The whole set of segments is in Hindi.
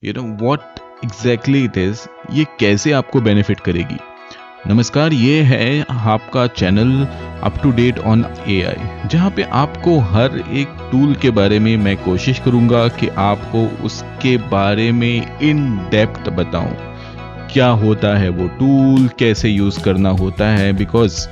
व्हाट एग्जैक्टली इट इज, ये कैसे आपको बेनिफिट करेगी। नमस्कार, ये है आपका channel up to date on AI, जहाँ पे आपको हर एक टूल के बारे में मैं कोशिश करूँगा कि आपको उसके बारे में इन डेप्थ बताऊँ। क्या होता है वो टूल, कैसे यूज़ करना होता है। बिकॉज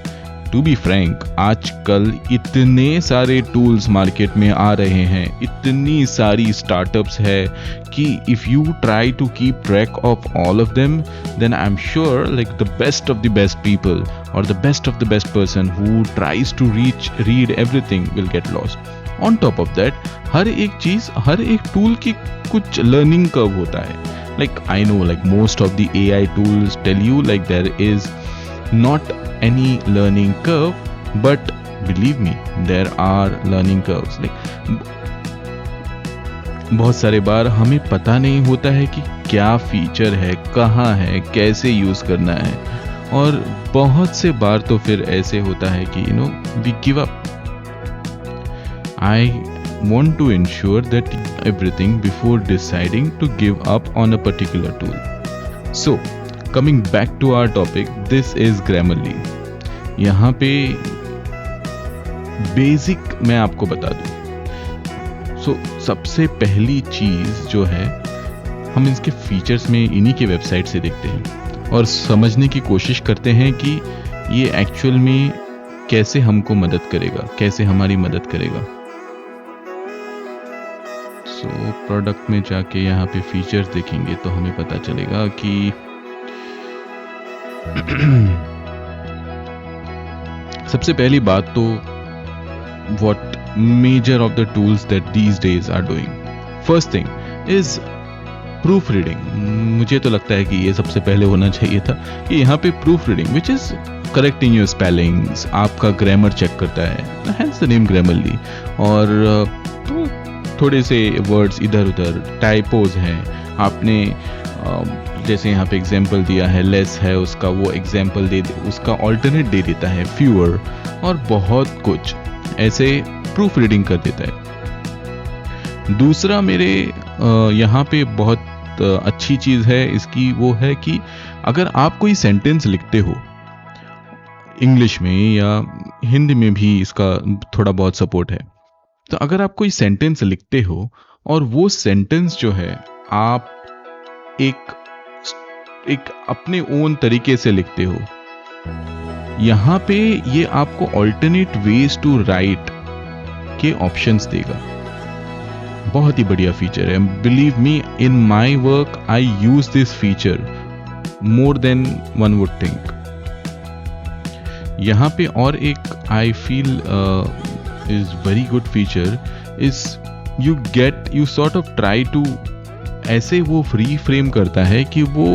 टू बी फ्रैंक, आजकल इतने सारे टूल्स मार्केट में आ रहे हैं, इतनी सारी स्टार्टअप्स है कि if you try to keep track of all of them, then I am sure like the best of the best people और the best of the best person who tries to read everything will get lost. On top of that, हर एक चीज़, हर एक टूल की कुछ लर्निंग कर्व होता है। Like I know, like most of the AI tools tell you like there is not any learning curve, but believe me, there are learning curves. Like बहुत सारे बार हमें पता नहीं होता है कि क्या फीचर है, कहाँ है, कैसे यूज करना है, और बहुत से बार तो फिर ऐसे होता है कि we give up. I want to ensure that everything before deciding to give up on a particular tool. So, coming back to our topic, this is Grammarly. यहाँ पे बेसिक मैं आपको बता दूँ। So, सबसे पहली चीज़ जो है, हम इसके फीचर्स में इन्हीं के वेबसाइट से देखते हैं और समझने की कोशिश करते हैं कि ये एक्चुअल में कैसे हमको मदद करेगा, कैसे हमारी मदद करेगा। प्रोडक्ट में जाके यहाँ पे फीचर्स देखेंगे तो हमें पता चलेगा कि सबसे पहली बात तो what major of the tools that these days are doing. First thing is proofreading. मुझे तो लगता है कि ये सबसे पहले होना चाहिए था कि यहाँ पे proof reading, which is correcting your spellings, आपका ग्रामर चेक करता है, हैंस द नेम ग्रामरली। और थोड़े से वर्ड्स इधर उधर, टाइपोज हैं, आपने जैसे यहाँ पे एग्जाम्पल दिया है, लेस है उसका, वो एग्जाम्पल उसका ऑल्टरनेट दे देता है, फ्यूअर, और बहुत कुछ ऐसे प्रूफ रीडिंग कर देता है। दूसरा मेरे यहाँ पे बहुत अच्छी चीज़ है इसकी, वो है कि अगर आप कोई सेंटेंस लिखते हो इंग्लिश में या हिंदी में भी इसका थोड़ा बहुत सपोर्ट है, तो अगर आप कोई सेंटेंस लिखते हो और वो सेंटेंस जो है आप एक अपने ओन तरीके से लिखते हो, यहाँ पे ये आपको ऑल्टरनेट वेज टू राइट के ऑप्शंस देगा। बहुत ही बढ़िया फीचर है। Believe me, in my work I use this feature more than one would think. यहाँ पे और एक I feel is very good feature is you sort of try to ऐसे वो फ्री फ्रेम करता है कि वो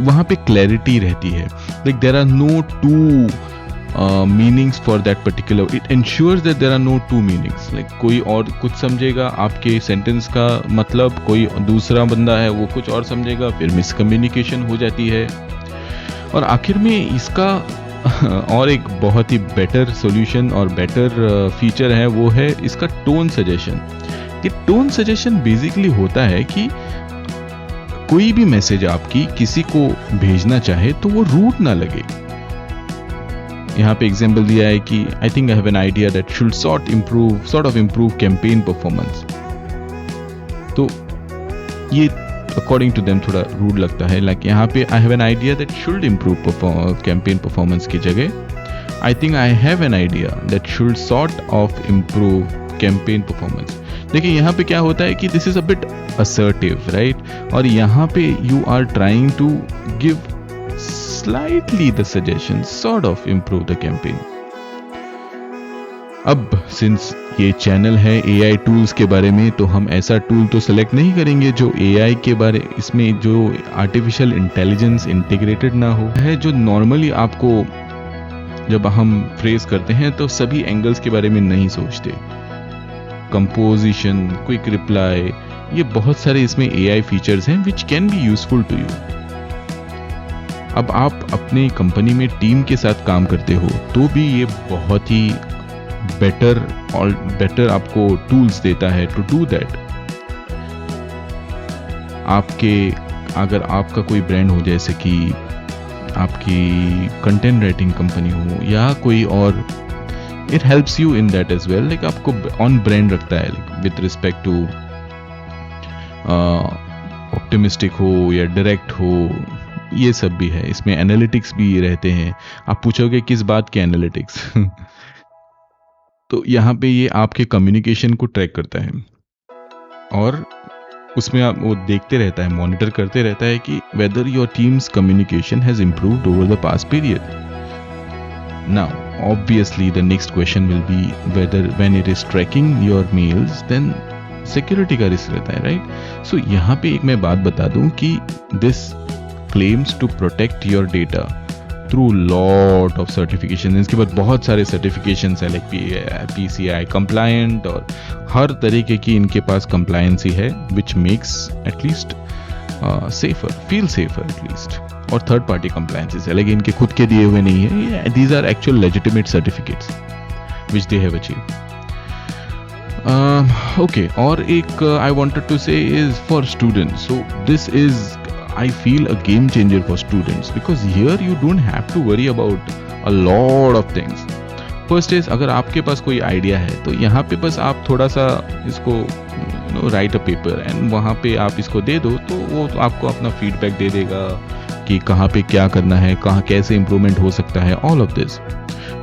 वहाँ पे क्लैरिटी रहती है। like there are no two meanings for that particular, it ensures that there are no two meanings. like कोई और कुछ समझेगा आपके सेंटेंस का मतलब, कोई दूसरा बंदा है वो कुछ और समझेगा, फिर मिसकम्युनिकेशन हो जाती है। और आखिर में इसका और एक बहुत ही बेटर सॉल्यूशन और बेटर फीचर है, वो है इसका टोन सजेशन। ये टोन सजेशन बेसिकली होता है कि कोई भी मैसेज आपकी किसी को भेजना चाहे तो वो रूट ना लगे। यहाँ पे एग्जांपल दिया है कि I think I have an idea that should sort of improve campaign performance. तो ये अकॉर्डिंग टू देम थोड़ा रूड लगता है। लाइक यहाँ पे I have an idea that should improve campaign performance की जगह I think I have an idea that should sort of improve campaign performance. देखिए यहाँ पे क्या होता है कि this is a bit assertive, right? और यहाँ पे you are trying to give slightly the suggestion sort of improve the campaign. अब सिंस ये चैनल है एआई टूल्स के बारे में, तो हम ऐसा टूल तो सेलेक्ट नहीं करेंगे जो एआई के बारे, इसमें जो आर्टिफिशियल इंटेलिजेंस इंटीग्रेटेड ना हो है। जो नॉर्मली आपको जब हम फ्रेज करते हैं तो सभी एंगल्स के बारे में नहीं सोचते। कंपोजिशन, क्विक रिप्लाई, ये बहुत सारे इसमें एआई फीचर्स हैं which can be useful to you. अब आप अपने कंपनी में टीम के साथ काम करते हो तो भी ये बहुत ही बेटर आपको टूल्स देता है टू डू दैट। अगर आपका कोई ब्रांड हो, जैसे कि आपकी कंटेंट राइटिंग कंपनी हो या कोई और, it helps you in that as well, like आपको ऑन ब्रांड रखता है, like with respect to optimistic हो या डायरेक्ट हो, ये सब भी है। इसमें एनालिटिक्स भी रहते हैं। आप पूछोगे किस बात के एनालिटिक्स तो यहाँ पे ये आपके कम्युनिकेशन को ट्रैक करता है और उसमें आप वो देखते रहता है, मॉनिटर करते रहता है कि whether your teams communication has improved over the past period. Now obviously the next question will be whether when it is tracking your mails then security का रिस्क रहता है, राइट? सो यहाँ पे एक मैं बात बता दूं कि this claims to protect your data through lot of certification. इसके बाद बहुत सारे सर्टिफिकेशन है, लाइक PCI कंप्लायंट और हर तरीके की इनके पास कंप्लायंसी है, which makes at least safer, feel safer at least. और थर्ड पार्टी कंप्लायंसेस है, लेकिन इनके खुद के दिए हुए नहीं है। These are actual legitimate certificates which they have achieved. Okay, और एक I wanted to say is for students. So this is, I feel, a game changer for students because here you don't have to worry about a lot of things. First is, अगर आपके पास कोई आइडिया है तो यहाँ पे बस आप थोड़ा सा इसको राइट अ पेपर एंड वहाँ पे आप इसको दे दो तो वो आपको अपना फीडबैक दे देगा कि कहाँ पे क्या करना है, कहाँ कैसे इम्प्रूवमेंट हो सकता है, ऑल ऑफ दिस।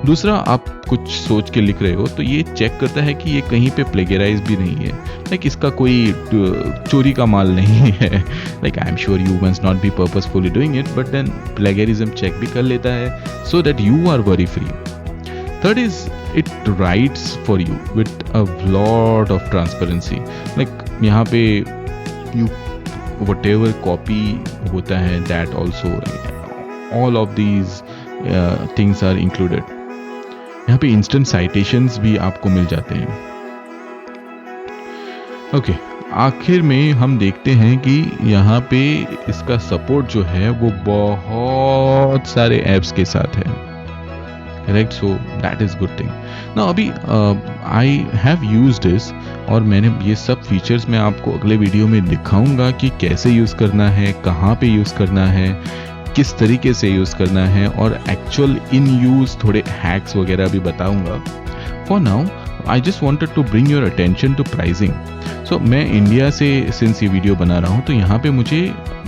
दूसरा, आप कुछ सोच के लिख रहे हो तो ये चेक करता है कि ये कहीं पे प्लेगराइज भी नहीं है, लाइक इसका कोई चोरी का माल नहीं है। Like I am sure you must not be purposefully doing it, but then plagiarism check भी कर लेता है so that you are very free. Third is it writes for you with a lot of transparency, like यहाँ पे यू whatever copy होता है that also all of these things are included। यहाँ पे instant citations भी आपको मिल जाते हैं। ओके, आखिर में हम देखते हैं कि यहाँ पे इसका सपोर्ट जो है वो बहुत सारे ऐप्स के साथ है, correct? So that is good thing. ना अभी आई हैव यूज्ड दिस और मैंने ये सब फीचर्स मैं आपको अगले वीडियो में दिखाऊंगा कि कैसे यूज़ करना है, कहाँ पे यूज़ करना है, किस तरीके से यूज़ करना है और एक्चुअल इन यूज़ थोड़े हैक्स वगैरह भी बताऊंगा। For now I just wanted to bring your attention to pricing. So मैं इंडिया से सिंस ये वीडियो बना रहा हूँ तो यहाँ पे मुझे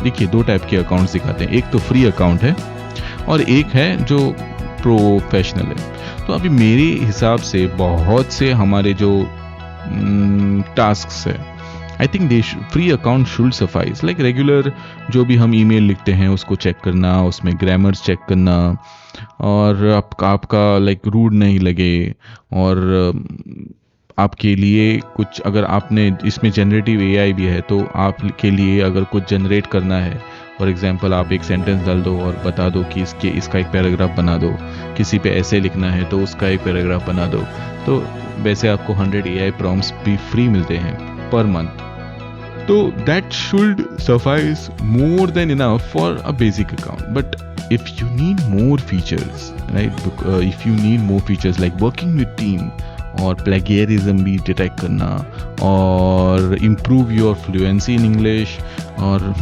देखिए दो टाइप के अकाउंट्स दिखाते हैं। एक तो फ्री अकाउंट है और एक है जो प्रोफेशनल है। तो अभी मेरे हिसाब से बहुत से हमारे जो टास्क्स है, I think they free account should suffice, like regular जो भी हम ईमेल लिखते हैं उसको चेक करना, उसमें ग्रामर्स चेक करना और आपका लाइक रूड नहीं लगे, और आपके लिए कुछ अगर आपने इसमें जनरेटिव AI भी है तो आपके लिए अगर कुछ जनरेट करना है, फॉर एग्जांपल आप एक सेंटेंस डाल दो और बता दो कि इसका एक पैराग्राफ बना दो, किसी पे ऐसे लिखना है तो उसका एक पैराग्राफ बना दो, तो वैसे आपको 100 AI प्रॉम्प्ट्स भी फ्री मिलते हैं पर मंथ। तो that should suffice more than enough for a basic account. But if you need more features, right, if you need more features like working with team और plagiarism भी डिटेक्ट करना और improve your fluency in English और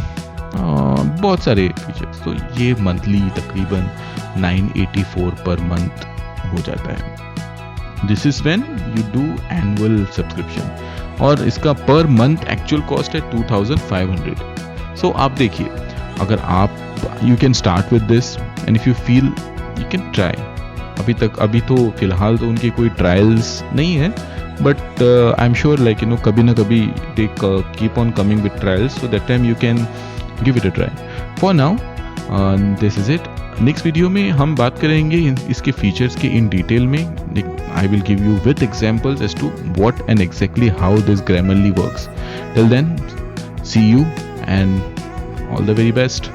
बहुत सारे फीचर्स, तो ये मंथली तकरीबन 984 पर मंथ हो जाता है। This is when you do annual subscription और इसका पर मंथ एक्चुअल कॉस्ट है 2500। सो आप देखिए, अगर आप you can start with this and if you feel you can try. अभी तो फिलहाल तो उनके कोई ट्रायल्स नहीं है, but I am sure like कभी ना कभी they keep on coming with trials, so that time you can give it a try. For now this is it. Next video में हम बात करेंगे इसके फीचर्स के इन डिटेल में। I will give you with examples as to what and exactly how this Grammarly works. Till then, see you and all the very best.